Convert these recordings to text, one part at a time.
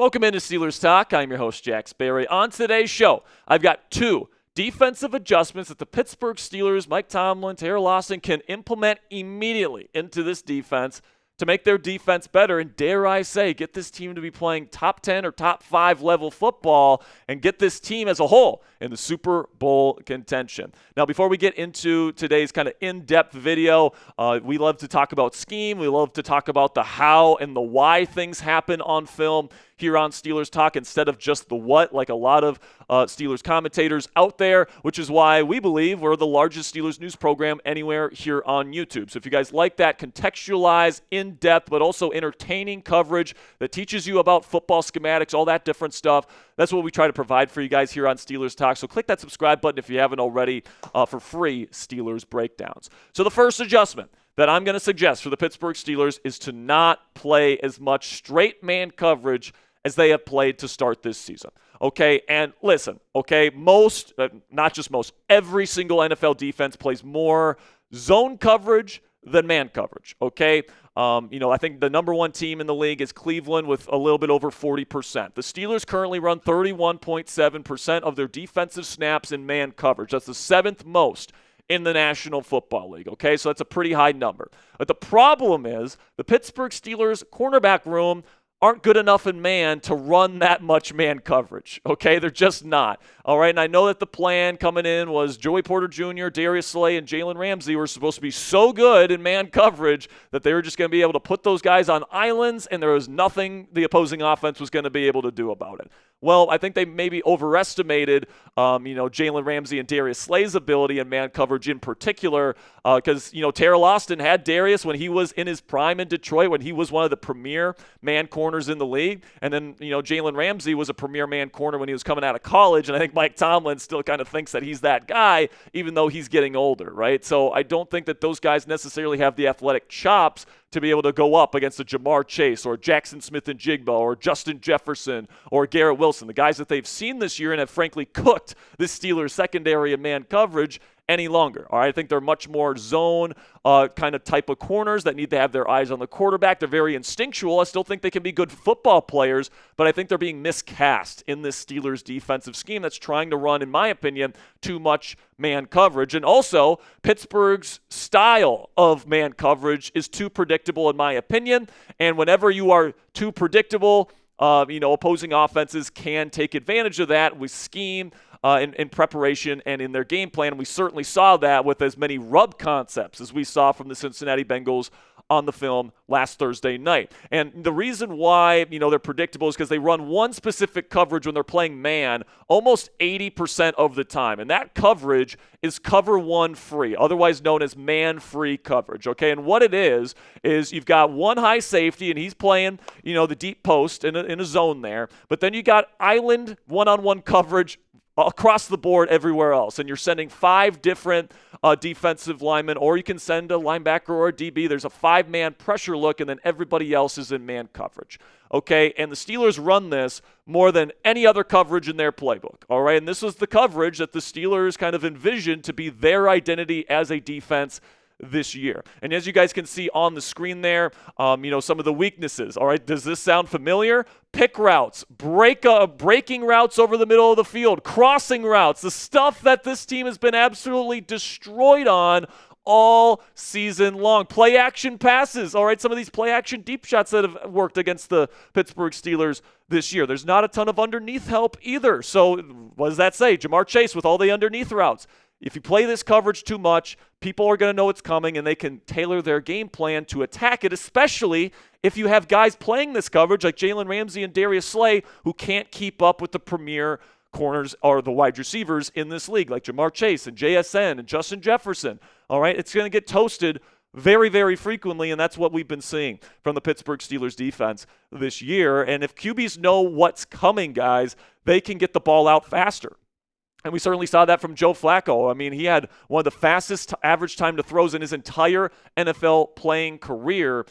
Welcome into Steelers Talk. I'm your host, Jack Sperry. On today's show, I've got two defensive adjustments that the Pittsburgh Steelers, Mike Tomlin, Teryl Austin, can implement immediately into this defense to make their defense better and, dare I say, get this team to be playing top 10 or top 5 level football and get this team as a whole in the Super Bowl contention. Now, before we get into today's kind of in-depth video, we love to talk about scheme. We love to talk about the how and the why things happen on film here on Steelers Talk instead of just the what, like a lot of Steelers commentators out there, which is why we believe we're the largest Steelers news program anywhere here on YouTube. So if you guys like that contextualized, in-depth, but also entertaining coverage that teaches you about football schematics, all that different stuff, that's what we try to provide for you guys here on Steelers Talk. So click that subscribe button if you haven't already for free Steelers breakdowns. So the first adjustment that I'm going to suggest for the Pittsburgh Steelers is to not play as much straight man coverage as they have played to start this season. Okay, and listen, okay, not just most, every single NFL defense plays more zone coverage than man coverage, okay? I think the number one team in the league is Cleveland with a little bit over 40%. The Steelers currently run 31.7% of their defensive snaps in man coverage. That's the seventh most in the National Football League, okay? So that's a pretty high number. But the problem is the Pittsburgh Steelers cornerback room aren't good enough in man to run that much man coverage, okay? They're just not, all right? And I know that the plan coming in was Joey Porter Jr., Darius Slay, and Jalen Ramsey were supposed to be so good in man coverage that they were just going to be able to put those guys on islands and there was nothing the opposing offense was going to be able to do about it. Well, I think they maybe overestimated, Jalen Ramsey and Darius Slay's ability in man coverage in particular because, Teryl Austin had Darius when he was in his prime in Detroit, when he was one of the premier man corners in the league. And then, Jalen Ramsey was a premier man corner when he was coming out of college. And I think Mike Tomlin still kind of thinks that he's that guy, even though he's getting older, right? So I don't think that those guys necessarily have the athletic chops to be able to go up against a Jamar Chase or Jackson Smith-Njigba or Justin Jefferson or Garrett Wilson, the guys that they've seen this year and have frankly cooked this Steelers secondary and man coverage any longer. All right, I think they're much more zone kind of type of corners that need to have their eyes on the quarterback. They're very instinctual. I still think they can be good football players, but I think they're being miscast in this Steelers defensive scheme that's trying to run, in my opinion, too much man coverage. And also, Pittsburgh's style of man coverage is too predictable, in my opinion. And whenever you are too predictable, opposing offenses can take advantage of that with scheme in preparation and in their game plan. And we certainly saw that with as many rub concepts as we saw from the Cincinnati Bengals on the film last Thursday night. And the reason why, they're predictable is because they run one specific coverage when they're playing man almost 80% of the time. And that coverage is cover one free, otherwise known as man-free coverage, okay? And what it is you've got one high safety, and he's playing, the deep post in a zone there. But then you got island one-on-one coverage across the board everywhere else, and you're sending 5 different defensive linemen, or you can send a linebacker or a DB. There's a 5-man pressure look, and then everybody else is in man coverage, okay? And the Steelers run this more than any other coverage in their playbook, all right? And this was the coverage that the Steelers kind of envisioned to be their identity as a defense this year. And as you guys can see on the screen there, some of the weaknesses. All right, does this sound familiar? Pick routes, breaking routes over the middle of the field, crossing routes, the stuff that this team has been absolutely destroyed on all season long. Play action passes. All right, some of these play action deep shots that have worked against the Pittsburgh Steelers this year. There's not a ton of underneath help either. So what does that say? Jamar Chase with all the underneath routes. If you play this coverage too much, people are going to know it's coming and they can tailor their game plan to attack it, especially if you have guys playing this coverage like Jalen Ramsey and Darius Slay who can't keep up with the premier corners or the wide receivers in this league like Jamar Chase and JSN and Justin Jefferson. All right, it's going to get toasted very, very frequently, and that's what we've been seeing from the Pittsburgh Steelers defense this year. And if QBs know what's coming, guys, they can get the ball out faster. And we certainly saw that from Joe Flacco. I mean, he had one of the fastest average time to throws in his entire NFL playing career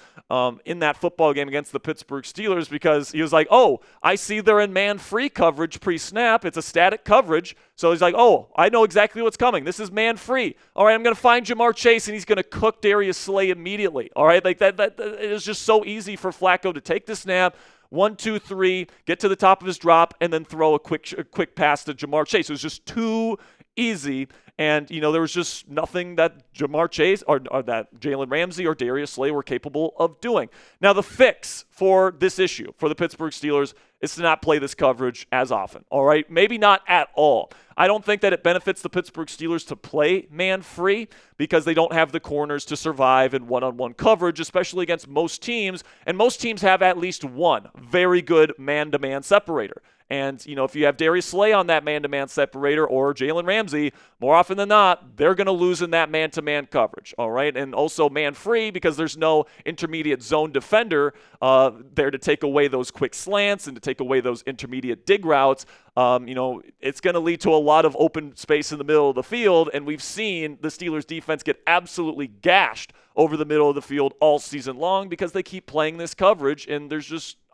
in that football game against the Pittsburgh Steelers because he was like, oh, I see they're in man-free coverage pre-snap. It's a static coverage. So he's like, oh, I know exactly what's coming. This is man-free. All right, I'm going to find Jamar Chase, and he's going to cook Darius Slay immediately. All right, like that it is just so easy for Flacco to take the snap, 1, 2, 3, get to the top of his drop, and then throw a quick pass to Jamar Chase. It was just too easy. And, there was just nothing that Jamar Chase or that Jalen Ramsey or Darius Slay were capable of doing. Now, the fix for this issue for the Pittsburgh Steelers is to not play this coverage as often, all right? Maybe not at all. I don't think that it benefits the Pittsburgh Steelers to play man-free because they don't have the corners to survive in one-on-one coverage, especially against most teams, and most teams have at least one very good man-to-man separator. And, if you have Darius Slay on that man-to-man separator or Jalen Ramsey, more often than not, they're going to lose in that man-to-man coverage, all right? And also man-free because there's no intermediate zone defender there to take away those quick slants and to take away those intermediate dig routes. It's going to lead to a lot of open space in the middle of the field, and we've seen the Steelers' defense get absolutely gashed over the middle of the field all season long because they keep playing this coverage, and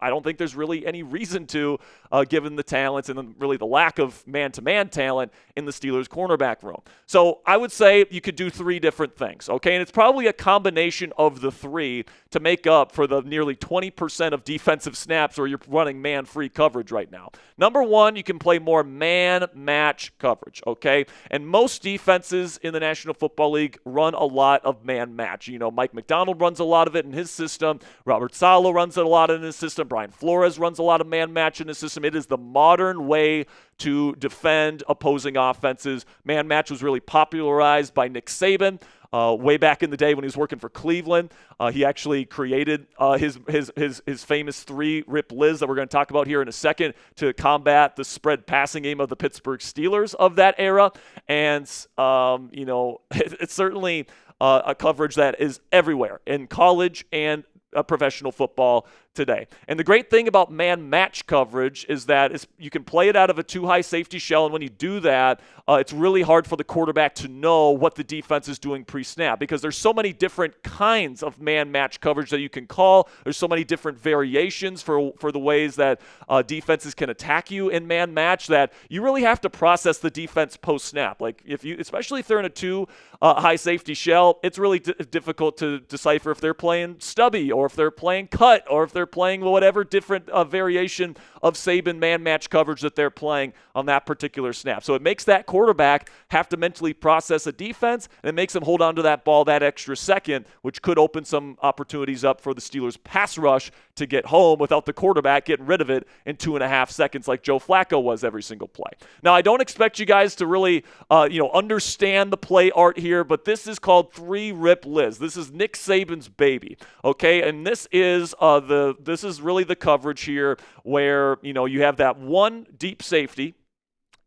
I don't think there's really any reason to, given the talents and really the lack of man-to-man talent in the Steelers' cornerback room. So I would say you could do 3 different things, okay? And it's probably a combination of the 3 to make up for the nearly 20% of defensive snaps where you're running man-free coverage right now. Number 1, you can play more man-match coverage, okay? And most defenses in the National Football League run a lot of man-match. Mike Macdonald runs a lot of it in his system. Robert Saleh runs it a lot in his system. Brian Flores runs a lot of man-match in his system. It is the modern way to defend opposing offenses. Man-match was really popularized by Nick Saban way back in the day when he was working for Cleveland. He actually created his famous 3-rip Liz that we're going to talk about here in a second to combat the spread passing game of the Pittsburgh Steelers of that era. And, it's certainly a coverage that is everywhere in college and professional football today. And the great thing about man-match coverage is that you can play it out of a too-high safety shell, and when you do that, it's really hard for the quarterback to know what the defense is doing pre-snap because there's so many different kinds of man-match coverage that you can call. There's so many different variations for the ways that defenses can attack you in man-match that you really have to process the defense post-snap. Like especially if they're in a too-high safety shell, it's really difficult to decipher if they're playing stubby or if they're playing cut or if they're playing whatever different variation of Saban man-match coverage that they're playing on that particular snap. So it makes that quarterback have to mentally process a defense, and it makes them hold on to that ball that extra second, which could open some opportunities up for the Steelers' pass rush to get home without the quarterback getting rid of it in 2.5 seconds like Joe Flacco was every single play. Now, I don't expect you guys to really understand the play art here, but this is called 3-rip Liz. This is Nick Saban's baby, okay? And this is really the coverage here where, you have that one deep safety,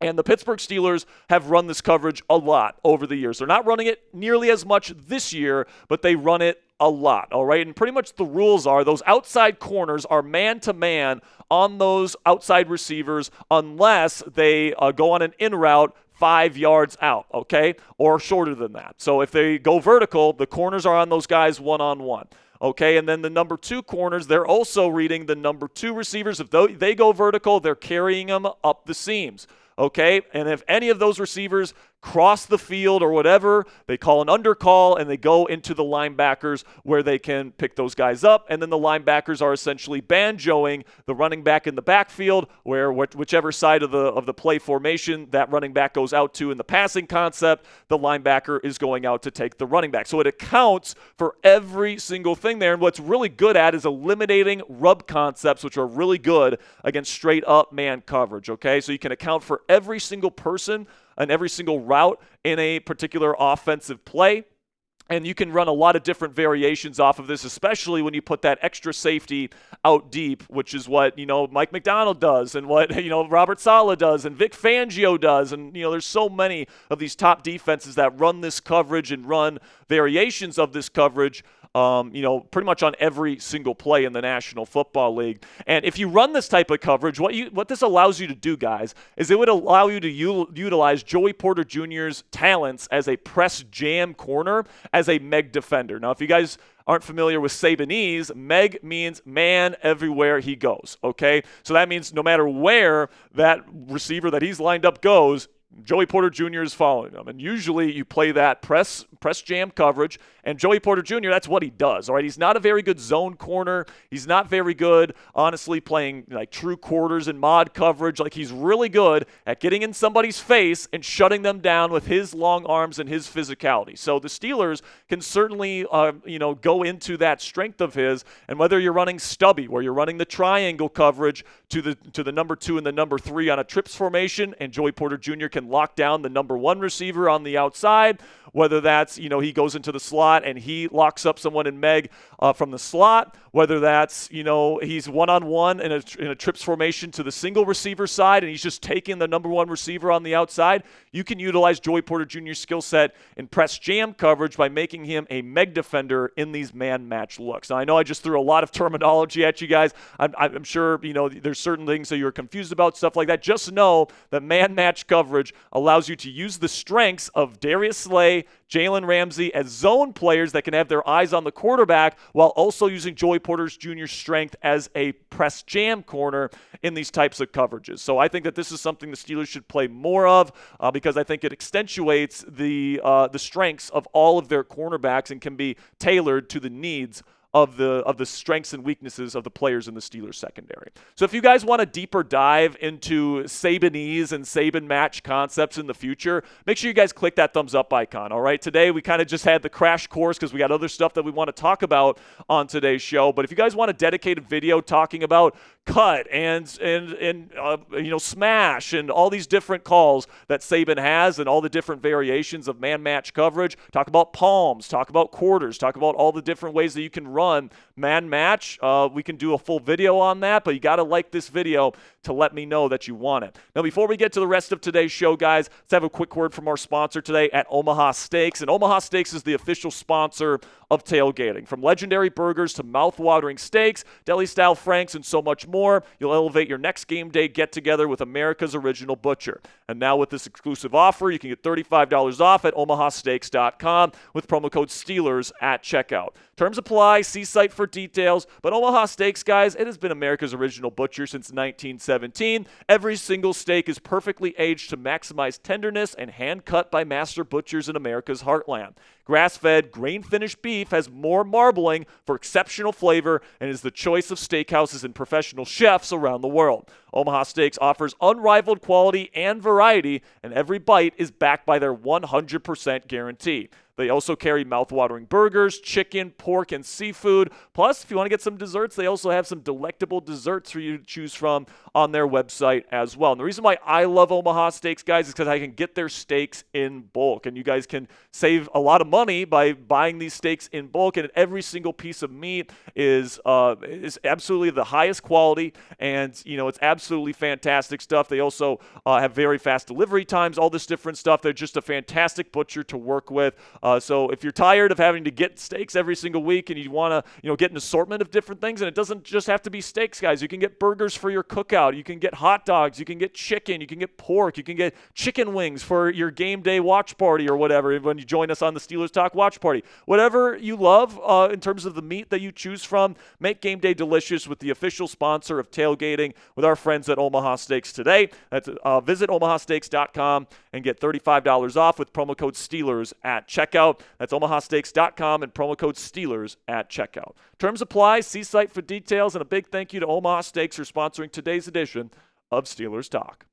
and the Pittsburgh Steelers have run this coverage a lot over the years. They're not running it nearly as much this year, but they run it a lot, all right? And pretty much the rules are those outside corners are man-to-man on those outside receivers unless they go on an in route 5 yards out, okay, or shorter than that. So if they go vertical, the corners are on those guys one-on-one. Okay, and then the number 2 corners, they're also reading the number 2 receivers. If they go vertical, they're carrying them up the seams. Okay, and if any of those receivers cross the field or whatever, they call an undercall and they go into the linebackers where they can pick those guys up, and then the linebackers are essentially banjoing the running back in the backfield where whichever side of the play formation that running back goes out to in the passing concept, the linebacker is going out to take the running back. So it accounts for every single thing there, and what's really good at is eliminating rub concepts, which are really good against straight up man coverage, okay? So you can account for every single person and every single route in a particular offensive play. And you can run a lot of different variations off of this, especially when you put that extra safety out deep, which is what, Mike Macdonald does and what, Robert Saleh does and Vic Fangio does. And, there's so many of these top defenses that run this coverage and run variations of this coverage pretty much on every single play in the National Football League. And if you run this type of coverage, what this allows you to do, guys, is it would allow you to utilize Joey Porter Jr.'s talents as a press jam corner as a Meg defender. Now, if you guys aren't familiar with Sabanese, Meg means man everywhere he goes, okay? So that means no matter where that receiver that he's lined up goes, Joey Porter Jr. is following them. And usually you play that press jam coverage, And Joey Porter Jr., that's what he does, all right? He's not a very good zone corner. He's not very good, honestly, playing like true quarters and mod coverage. Like, he's really good at getting in somebody's face and shutting them down with his long arms and his physicality. So the Steelers can certainly, go into that strength of his. And whether you're running stubby, where you're running the triangle coverage to the number 2 and the number 3 on a trips formation, and Joey Porter Jr. can lock down the number 1 receiver on the outside, whether that's, he goes into the slot and he locks up someone in Meg from the slot, whether that's, he's one-on-one in a trips formation to the single receiver side and he's just taking the number 1 receiver on the outside, you can utilize Joey Porter Jr.'s skill set in press jam coverage by making him a Meg defender in these man-match looks. Now, I know I just threw a lot of terminology at you guys. I'm sure, there's certain things that you're confused about, stuff like that. Just know that man-match coverage allows you to use the strengths of Darius Slay, Jalen Ramsey as zone players that can have their eyes on the quarterback while also using Joey Porter Jr.'s strength as a press jam corner in these types of coverages. So I think that this is something the Steelers should play more of because I think it accentuates the strengths of all of their cornerbacks and can be tailored to the needs of the strengths and weaknesses of the players in the Steelers secondary. So if you guys want a deeper dive into Sabanese and Saban match concepts in the future, make sure you guys click that thumbs up icon, all right? Today we kind of just had the crash course because we got other stuff that we want to talk about on today's show. But if you guys want a dedicated video talking about cut and smash and all these different calls that Saban has and all the different variations of man-match coverage, talk about palms, talk about quarters, talk about all the different ways that you can run man-match. We can do a full video on that, but you got to like this video to let me know that you want it. Now, before we get to the rest of today's show, guys, let's have a quick word from our sponsor today at Omaha Steaks. And Omaha Steaks is the official sponsor of tailgating. From legendary burgers to mouth-watering steaks, deli-style franks, and so much more, you'll elevate your next game day get-together with America's original butcher. And now with this exclusive offer, you can get $35 off at omahasteaks.com with promo code STEELERS at checkout. Terms apply. See site for details. But Omaha Steaks, guys, it has been America's original butcher since 1917. Every single steak is perfectly aged to maximize tenderness and hand-cut by master butchers in America's heartland. Grass-fed, grain-finished beef has more marbling for exceptional flavor and is the choice of steakhouses and professional chefs around the world. Omaha Steaks offers unrivaled quality and variety, and every bite is backed by their 100% guarantee. They also carry mouth-watering burgers, chicken, pork, and seafood. Plus, if you want to get some desserts, they also have some delectable desserts for you to choose from on their website as well. And the reason why I love Omaha Steaks, guys, is because I can get their steaks in bulk. And you guys can save a lot of money by buying these steaks in bulk. And every single piece of meat is absolutely the highest quality. And, it's absolutely fantastic stuff. They also have very fast delivery times, all this different stuff. They're just a fantastic butcher to work with. So if you're tired of having to get steaks every single week and you want to, get an assortment of different things, and it doesn't just have to be steaks, guys. You can get burgers for your cookout. You can get hot dogs. You can get chicken. You can get pork. You can get chicken wings for your game day watch party or whatever when you join us on the Steelers Talk watch party. Whatever you love in terms of the meat that you choose from, make game day delicious with the official sponsor of tailgating with our friends at Omaha Steaks today. That's, visit omahasteaks.com and get $35 off with promo code STEELERS at checkout. That's omahasteaks.com and promo code STEELERS at checkout. Terms apply. See site for details. And a big thank you to Omaha Steaks for sponsoring today's edition of Steelers Talk.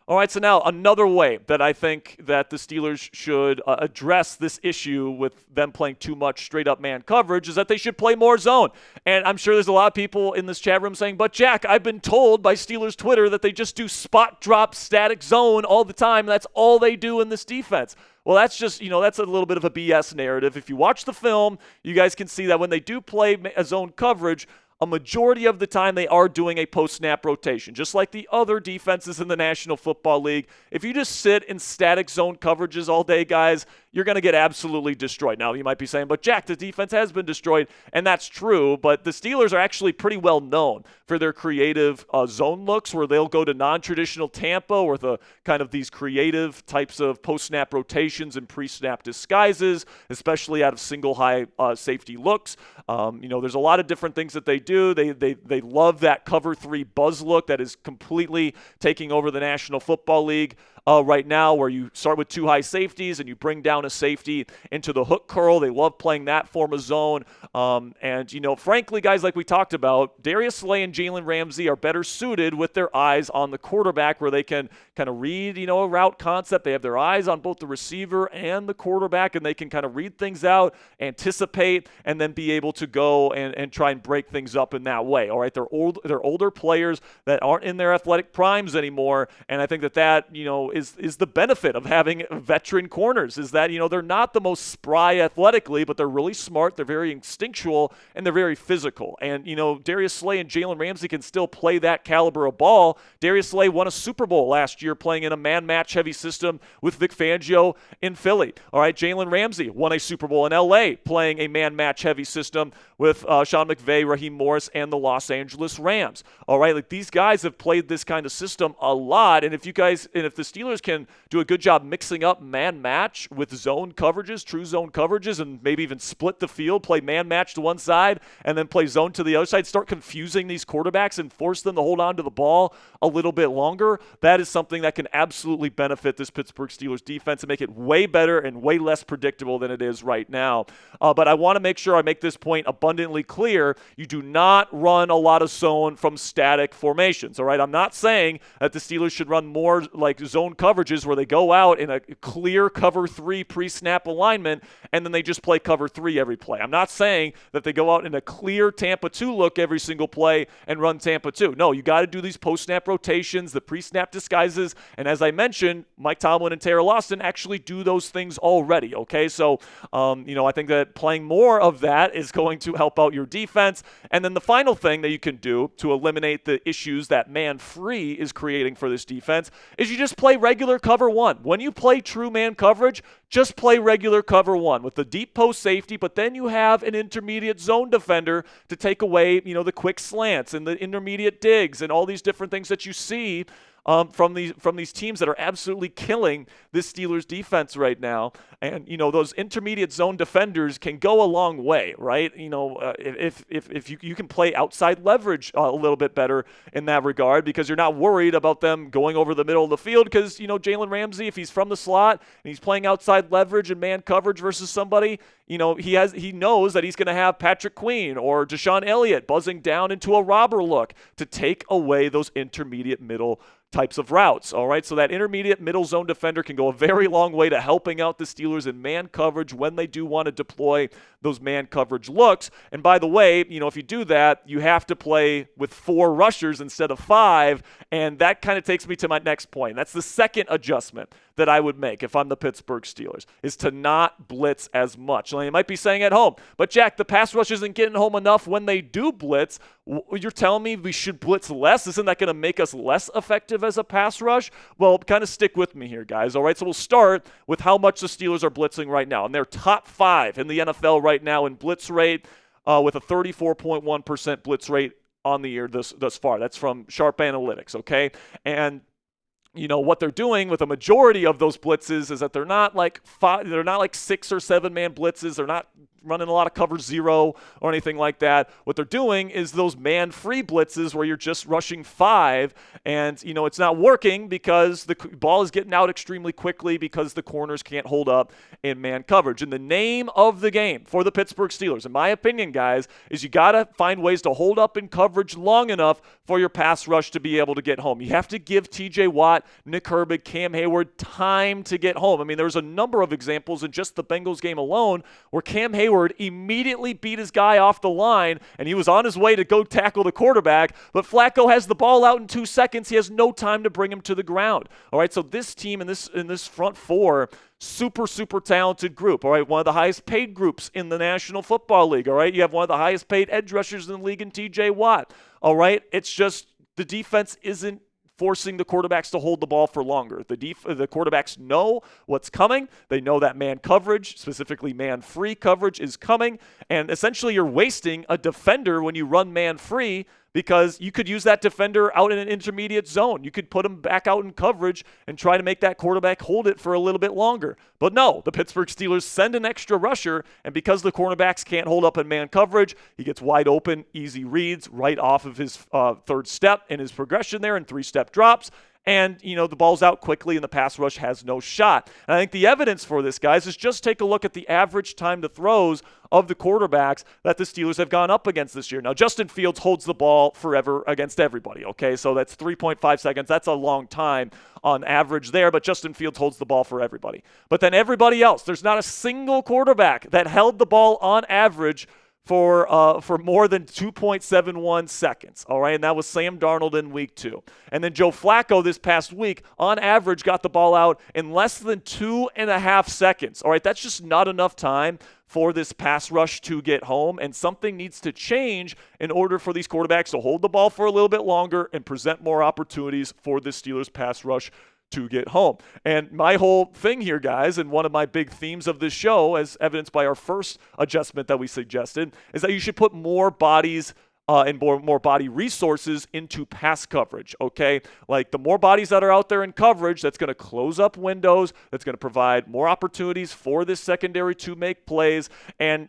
All right, so now another way that I think that the Steelers should address this issue with them playing too much straight-up man coverage is that they should play more zone. And I'm sure there's a lot of people in this chat room saying, but Jack, I've been told by Steelers Twitter that they just do spot drop static zone all the time. That's all they do in this defense. Well, that's just, that's a little bit of a BS narrative. If you watch the film, you guys can see that when they do play a zone coverage, a majority of the time they are doing a post-snap rotation, just like the other defenses in the National Football League. If you just sit in static zone coverages all day, guys, you're going to get absolutely destroyed. Now, you might be saying, but Jack, the defense has been destroyed, and that's true, but the Steelers are actually pretty well known for their creative zone looks where they'll go to non-traditional Tampa or the kind of these creative types of post-snap rotations and pre-snap disguises, especially out of single high safety looks. There's a lot of different things that they do. They love that cover 3 buzz look that is completely taking over the National Football League. right now, where you start with 2 high safeties and you bring down a safety into the hook curl. They love playing that form of zone. And, frankly, guys, like we talked about, Darius Slay and Jalen Ramsey are better suited with their eyes on the quarterback, where they can kind of read, a route concept. They have their eyes on both the receiver and the quarterback, and they can kind of read things out, anticipate, and then be able to go and try and break things up in that way. All right, they're older players that aren't in their athletic primes anymore, and I think that is the benefit of having veteran corners, is that they're not the most spry athletically, but they're really smart, they're very instinctual, and they're very physical. And Darius Slay and Jalen Ramsey can still play that caliber of ball. Darius Slay won a Super Bowl last year playing in a man-match heavy system with Vic Fangio in Philly. All right, Jalen Ramsey won a Super Bowl in LA playing a man-match heavy system with Sean McVay, Raheem Morris, and the Los Angeles Rams. All right, like these guys have played this kind of system a lot, and if the Steelers can do a good job mixing up man-match with zone coverages, true zone coverages, and maybe even split the field, play man-match to one side, and then play zone to the other side, start confusing these quarterbacks and force them to hold on to the ball a little bit longer, that is something that can absolutely benefit this Pittsburgh Steelers defense and make it way better and way less predictable than it is right now. But I want to make sure I make this point abundantly clear. You do not run a lot of zone from static formations, all right? I'm not saying that the Steelers should run more like zone coverages where they go out in a clear cover 3 pre-snap alignment and then they just play cover 3 every play. I'm not saying that they go out in a clear Tampa 2 look every single play and run Tampa 2. No, you got to do these post-snap rotations, the pre-snap disguises, and as I mentioned, Mike Tomlin and Teryl Austin actually do those things already, okay? So, I think that playing more of that is going to help out your defense. And then the final thing that you can do to eliminate the issues that man-free is creating for this defense is you just play regular cover 1. When you play true man coverage, just play regular cover 1 with the deep post safety, but then you have an intermediate zone defender to take away, the quick slants and the intermediate digs and all these different things that you see from these teams that are absolutely killing this Steelers defense right now. And, those intermediate zone defenders can go a long way, right? If you can play outside leverage a little bit better in that regard, because you're not worried about them going over the middle of the field, because, Jalen Ramsey, if he's from the slot and he's playing outside leverage and man coverage versus somebody, he knows that he's going to have Patrick Queen or Deshaun Elliott buzzing down into a robber look to take away those intermediate middle types of routes, all right? So that intermediate middle zone defender can go a very long way to helping out the Steelers in man coverage when they do want to deploy those man coverage looks. And by the way, if you do that, you have to play with 4 rushers instead of 5, and that kind of takes me to my next point. That's the second adjustment that I would make if I'm the Pittsburgh Steelers, is to not blitz as much. Now, you might be saying at home, but Jack, the pass rush isn't getting home enough when they do blitz. You're telling me we should blitz less? Isn't that going to make us less effective as a pass rush? Well, kind of stick with me here, guys, all right? So we'll start with how much the Steelers are blitzing right now. And they're top 5 in the NFL right now in blitz rate, with a 34.1% blitz rate on the year thus far. That's from Sharp Analytics, okay? And what they're doing with a majority of those blitzes is that they're not like 6 or 7 man blitzes. They're not running a lot of cover 0 or anything like that. What they're doing is those man-free blitzes where you're just rushing 5, and it's not working because the ball is getting out extremely quickly because the corners can't hold up in man coverage. And the name of the game for the Pittsburgh Steelers, in my opinion, guys, is you got to find ways to hold up in coverage long enough for your pass rush to be able to get home. You have to give TJ Watt, Nick Herbig, Cam Hayward time to get home. I mean, there's a number of examples in just the Bengals game alone where Cam Hayward immediately beat his guy off the line, and he was on his way to go tackle the quarterback, but Flacco has the ball out in 2 seconds. He has no time to bring him to the ground. All right, so this team in this front 4, super talented group, all right, one of the highest paid groups in the National Football League, all right? You have one of the highest paid edge rushers in the league in TJ Watt, all right? It's just the defense isn't forcing the quarterbacks to hold the ball for longer. The quarterbacks know what's coming. They know that man coverage, specifically man-free coverage, is coming. And essentially you're wasting a defender when you run man-free because you could use that defender out in an intermediate zone. You could put him back out in coverage and try to make that quarterback hold it for a little bit longer. But no, the Pittsburgh Steelers send an extra rusher, and because the cornerbacks can't hold up in man coverage, he gets wide open, easy reads right off of his third step in his progression there and 3-step drops. and, the ball's out quickly and the pass rush has no shot. And I think the evidence for this, guys, is just take a look at the average time to throws of the quarterbacks that the Steelers have gone up against this year. Now, Justin Fields holds the ball forever against everybody, okay? So that's 3.5 seconds. That's a long time on average there, but Justin Fields holds the ball for everybody. But then everybody else, there's not a single quarterback that held the ball on average for more than 2.71 seconds, all right? And that was Sam Darnold in week 2. And then Joe Flacco this past week, on average, got the ball out in less than 2.5 seconds, all right? That's just not enough time for this pass rush to get home, and something needs to change in order for these quarterbacks to hold the ball for a little bit longer and present more opportunities for the Steelers pass rush to get home. And my whole thing here, guys, and one of my big themes of this show, as evidenced by our first adjustment that we suggested, is that you should put more bodies and more body resources into pass coverage, okay? Like the more bodies that are out there in coverage, that's going to close up windows, that's going to provide more opportunities for this secondary to make plays. And,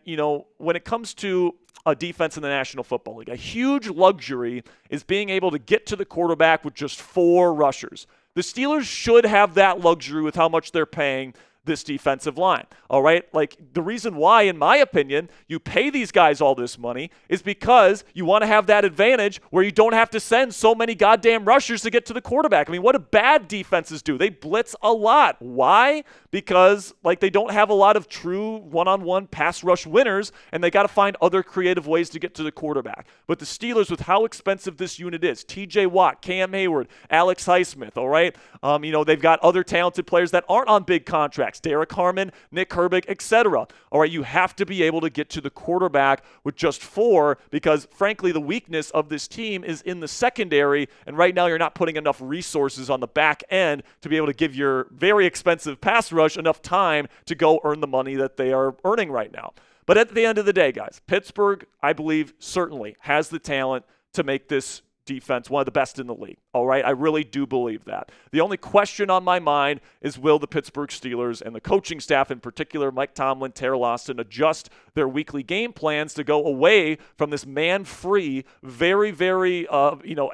when it comes to a defense in the National Football League, a huge luxury is being able to get to the quarterback with just 4 rushers. The Steelers should have that luxury with how much they're paying this defensive line, all right? Like the reason why, in my opinion, you pay these guys all this money is because you want to have that advantage where you don't have to send so many goddamn rushers to get to the quarterback. I mean, what do bad defenses do? They blitz a lot. Why? Because they don't have a lot of true one-on-one pass rush winners, and they got to find other creative ways to get to the quarterback. But the Steelers, with how expensive this unit is, TJ Watt, Cam Hayward, Alex Highsmith, all right? They've got other talented players that aren't on big contracts. Derek Harmon, Nick Herbig, etc. All right, you have to be able to get to the quarterback with just 4 because, frankly, the weakness of this team is in the secondary, and right now you're not putting enough resources on the back end to be able to give your very expensive pass rush enough time to go earn the money that they are earning right now. But at the end of the day, guys, Pittsburgh, I believe, certainly has the talent to make this defense one of the best in the league, all right? I really do believe that. The only question on my mind is, will the Pittsburgh Steelers and the coaching staff, in particular Mike Tomlin, Teryl Austin, adjust their weekly game plans to go away from this man-free, very, very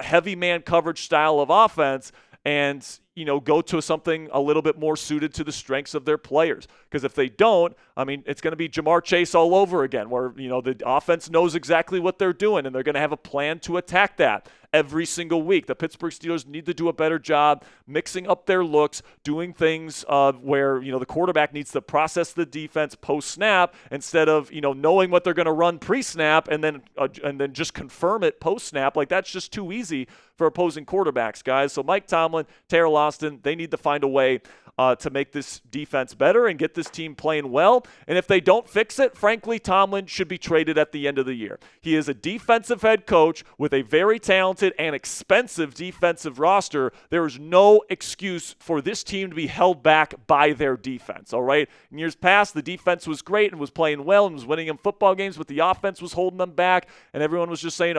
heavy man coverage style of offense and go to something a little bit more suited to the strengths of their players. Because if they don't, it's going to be Jamar Chase all over again, where, the offense knows exactly what they're doing, and they're going to have a plan to attack that every single week. The Pittsburgh Steelers need to do a better job mixing up their looks, doing things where, the quarterback needs to process the defense post-snap instead of, knowing what they're going to run pre-snap and then just confirm it post-snap. Like, that's just too easy for opposing quarterbacks, guys. So Mike Tomlin, Teryl Austin, they need to find a way to make this defense better and get this team playing well. And if they don't fix it, frankly, Tomlin should be traded at the end of the year. He is a defensive head coach with a very talented and expensive defensive roster. There is no excuse for this team to be held back by their defense, all right? In years past, the defense was great and was playing well and was winning them football games, but the offense was holding them back, and everyone was just saying,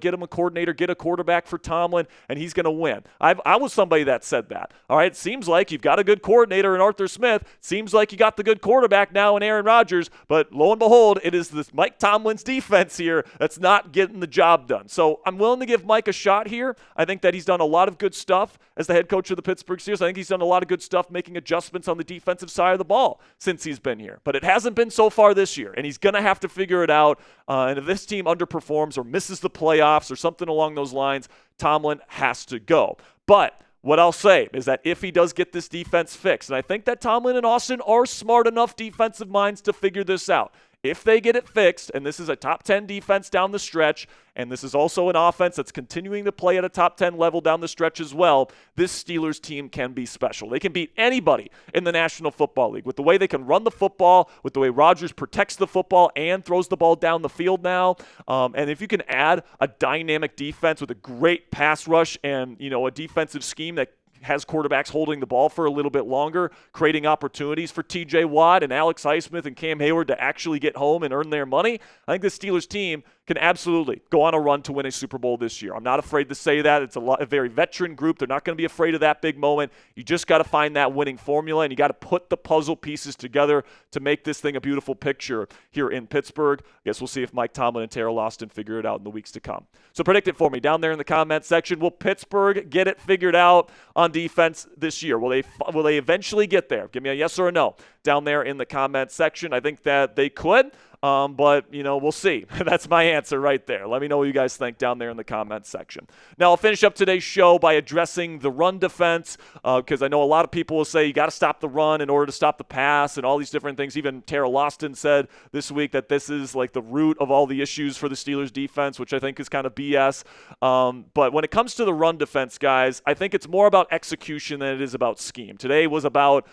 get him a coordinator, get a quarterback for Tomlin, and he's going to win. I was somebody that said that, all right? It seems like you've got a good coordinator in Arthur Smith. Seems like you got the good quarterback now in Aaron Rodgers, but lo and behold, it is this Mike Tomlin's defense here that's not getting the job done. So I'm willing to give Mike a shot here. I think that he's done a lot of good stuff as the head coach of the Pittsburgh Steelers. I think he's done a lot of good stuff making adjustments on the defensive side of the ball since he's been here. But it hasn't been so far this year, and he's going to have to figure it out. And if this team underperforms or misses the playoffs or something along those lines, Tomlin has to go. But what I'll say is that if he does get this defense fixed, and I think that Tomlin and Austin are smart enough defensive minds to figure this out. If they get it fixed, and this is a top 10 defense down the stretch, and this is also an offense that's continuing to play at a top 10 level down the stretch as well, this Steelers team can be special. They can beat anybody in the National Football League with the way they can run the football, with the way Rodgers protects the football and throws the ball down the field now. And if you can add a dynamic defense with a great pass rush and, a defensive scheme that has quarterbacks holding the ball for a little bit longer, creating opportunities for TJ Watt and Alex Highsmith and Cam Hayward to actually get home and earn their money, I think the Steelers team can absolutely go on a run to win a Super Bowl this year. I'm not afraid to say that. It's a very veteran group. They're not going to be afraid of that big moment. You just got to find that winning formula, and you got to put the puzzle pieces together to make this thing a beautiful picture here in Pittsburgh. I guess we'll see if Mike Tomlin and Teryl Austin figure it out in the weeks to come. So predict it for me down there in the comment section. Will Pittsburgh get it figured out on defense this year? Will they eventually get there? Give me a yes or a no down there in the comment section. I think that they could. But, we'll see. That's my answer right there. Let me know what you guys think down there in the comments section. Now, I'll finish up today's show by addressing the run defense because I know a lot of people will say you got to stop the run in order to stop the pass and all these different things. Even Teryl Austin said this week that this is like the root of all the issues for the Steelers defense, which I think is kind of BS. But when it comes to the run defense, guys, I think it's more about execution than it is about scheme. Today was about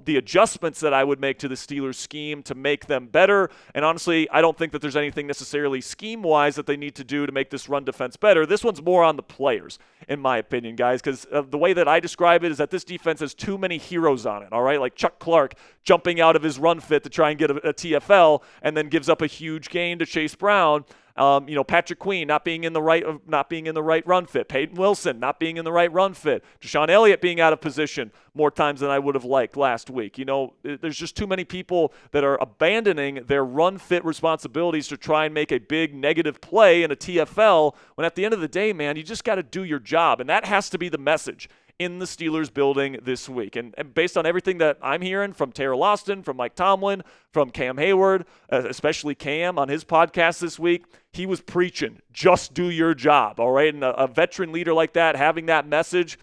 the adjustments that I would make to the Steelers scheme to make them better. And honestly, I don't think that there's anything necessarily scheme-wise that they need to do to make this run defense better. This one's more on the players, in my opinion, guys, because the way that I describe it is that this defense has too many heroes on it, all right? Like Chuck Clark jumping out of his run fit to try and get a TFL and then gives up a huge gain to Chase Brown. Patrick Queen not being in the right run fit. Peyton Wilson not being in the right run fit. Deshaun Elliott being out of position more times than I would have liked last week. There's just too many people that are abandoning their run fit responsibilities to try and make a big negative play in a TFL when at the end of the day, man, you just got to do your job. And that has to be the message in the Steelers building this week. And based on everything that I'm hearing from Teryl Austin, from Mike Tomlin, from Cam Hayward, especially Cam on his podcast this week, he was preaching, just do your job, all right? And a veteran leader like that, having that message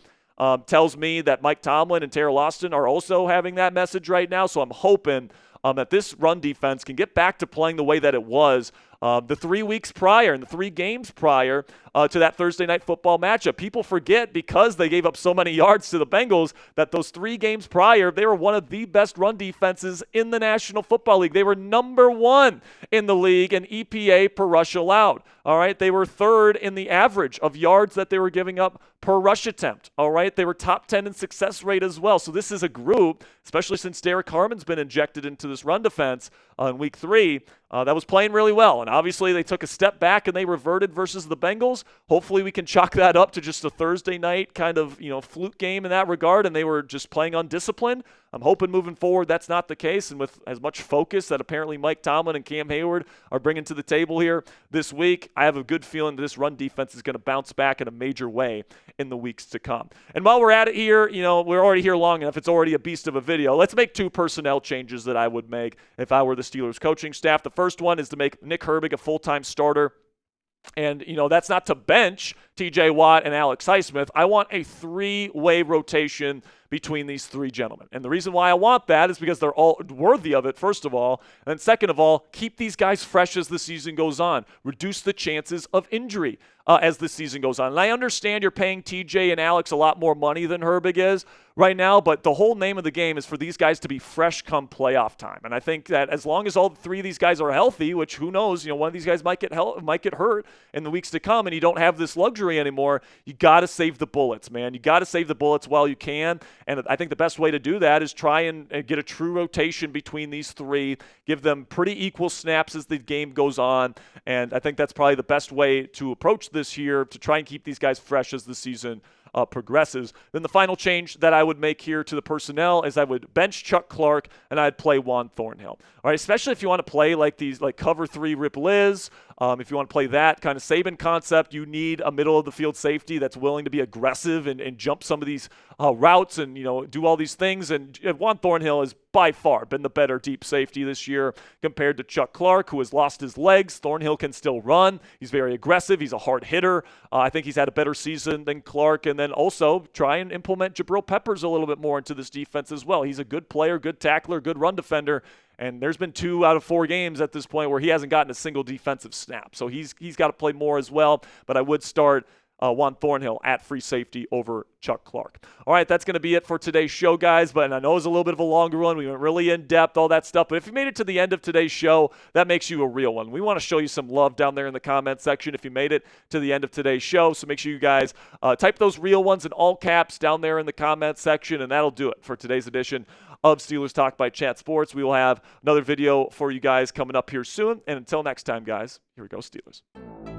tells me that Mike Tomlin and Teryl Austin are also having that message right now. So I'm hoping that this run defense can get back to playing the way that it was the 3 weeks prior and the 3 games prior to that Thursday night football matchup. People forget because they gave up so many yards to the Bengals that those 3 games prior, they were one of the best run defenses in the National Football League. They were number 1 in the league in EPA per rush allowed. All right, they were 3rd in the average of yards that they were giving up per rush attempt. All right, they were top 10 in success rate as well. So this is a group, especially since Derek Harmon's been injected into this run defense in week 3, that was playing really well. And obviously they took a step back and they reverted versus the Bengals. Hopefully we can chalk that up to just a Thursday night kind of, fluke game in that regard, and they were just playing undisciplined. I'm hoping moving forward that's not the case, and with as much focus that apparently Mike Tomlin and Cam Hayward are bringing to the table here this week, I have a good feeling that this run defense is going to bounce back in a major way in the weeks to come. And while we're at it here, we're already here long enough. It's already a beast of a video. Let's make 2 personnel changes that I would make if I were the Steelers coaching staff. The first one is to make Nick Herbig a full-time starter. And, that's not to bench TJ Watt and Alex Highsmith. I want a 3-way rotation between these 3 gentlemen. And the reason why I want that is because they're all worthy of it, first of all. And second of all, keep these guys fresh as the season goes on. Reduce the chances of injury as the season goes on. And I understand you're paying TJ and Alex a lot more money than Herbig is right now, but the whole name of the game is for these guys to be fresh come playoff time. And I think that as long as all 3 of these guys are healthy, which who knows, one of these guys might get hurt in the weeks to come, and you don't have this luxury anymore, you got to save the bullets, man. You got to save the bullets while you can. And I think the best way to do that is try and get a true rotation between these 3, give them pretty equal snaps as the game goes on. And I think that's probably the best way to approach this year, to try and keep these guys fresh as the season progresses. Then the final change that I would make here to the personnel is I would bench Chuck Clark and I'd play Juan Thornhill. All right, especially if you want to play like these, like cover 3 Rip Liz. If you want to play that kind of Saban concept, you need a middle of the field safety that's willing to be aggressive and jump some of these routes and do all these things. And Juan Thornhill has by far been the better deep safety this year compared to Chuck Clark, who has lost his legs. Thornhill can still run. He's very aggressive. He's a hard hitter. I think he's had a better season than Clark. And then also try and implement Jabril Peppers a little bit more into this defense as well. He's a good player, good tackler, good run defender. And there's been 2 out of 4 games at this point where he hasn't gotten a single defensive snap. So he's got to play more as well. But I would start Juan Thornhill at free safety over Chuck Clark. All right, that's going to be it for today's show, guys. But I know it was a little bit of a longer one. We went really in depth, all that stuff. But if you made it to the end of today's show, that makes you a real one. We want to show you some love down there in the comment section if you made it to the end of today's show. So make sure you guys type those real ones in all caps down there in the comment section, and that'll do it for today's edition of Steelers Talk by Chat Sports. We will have another video for you guys coming up here soon. And until next time, guys, here we go, Steelers.